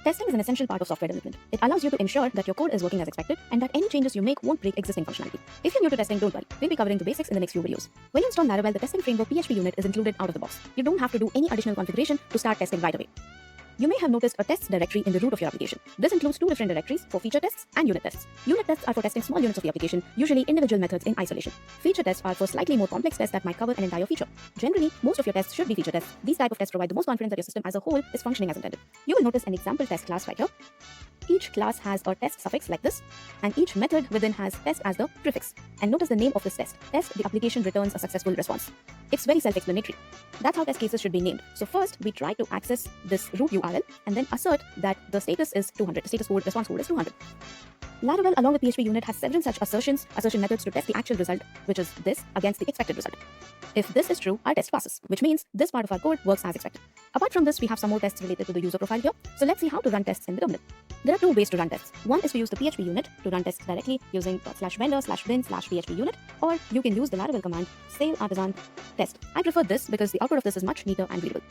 Testing is an essential part of software development. It allows you to ensure that your code is working as expected and that any changes you make won't break existing functionality. If you're new to testing, don't worry. We'll be covering the basics in the next few videos. When you install Laravel, the testing framework PHP unit is included out of the box. You don't have to do any additional configuration to start testing right away. You may have noticed a tests directory in the root of your application. This includes two different directories for feature tests and unit tests. Unit tests are for testing small units of the application, usually individual methods in isolation. Feature tests are for slightly more complex tests that might cover an entire feature. Generally, most of your tests should be feature tests. These type of tests provide the most confidence that your system as a whole is functioning as intended. You will notice an example test class right here. Each class has a test suffix like this, and each method within has test as the prefix. And notice the name of this test. Test, the application returns a successful response. It's very self-explanatory. That's how test cases should be named. So first, we try to access this root URL and then assert that the status is 200. The status code, response code is 200. Laravel, along with PHP unit, has several such assertion methods to test the actual result, which is this, against the expected result. If this is true, our test passes, which means this part of our code works as expected. Apart from this, we have some more tests related to the user profile here. So let's see how to run tests in the terminal. There are two ways to run tests. One is to use the PHP unit to run tests directly using /vendor/bin/PHP unit, or you can use the Laravel command sail artisan test. I prefer this because the output of this is much neater and readable.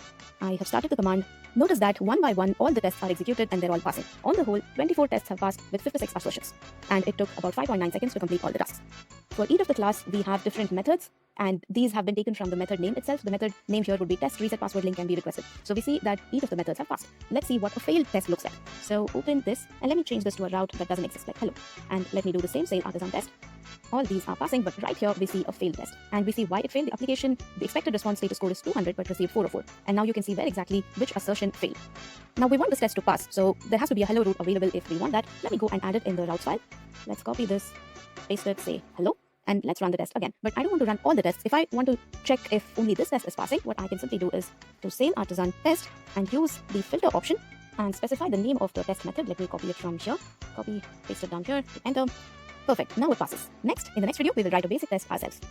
I have started the command. Notice that one by one, all the tests are executed and they're all passing. On the whole, 24 tests have passed with 56 assertions, and it took about 5.9 seconds to complete all the tasks. For each of the class, we have different methods, and these have been taken from the method name itself. The method name here would be test reset password link can be requested. So we see that each of the methods have passed. Let's see what a failed test looks like. So open this and let me change this to a route that doesn't exist, like hello. And let me do the same sail artisan test. All these are passing, but right here we see a failed test. And we see why it failed. The application, the expected response status code is 200 but received 404. And now you can see where exactly which assertion failed. Now we want this test to pass, so there has to be a hello route available if we want that. Let me go and add it in the routes file. Let's copy this, paste it, say hello. And let's run the test again. But I don't want to run all the tests. If I want to check if only this test is passing, what I can simply do is to sail artisan test and use the filter option and specify the name of the test method. Let me copy it from here. Copy, paste it down here, hit enter. Perfect. Now it passes. Next, in the next video, we will write a basic test ourselves.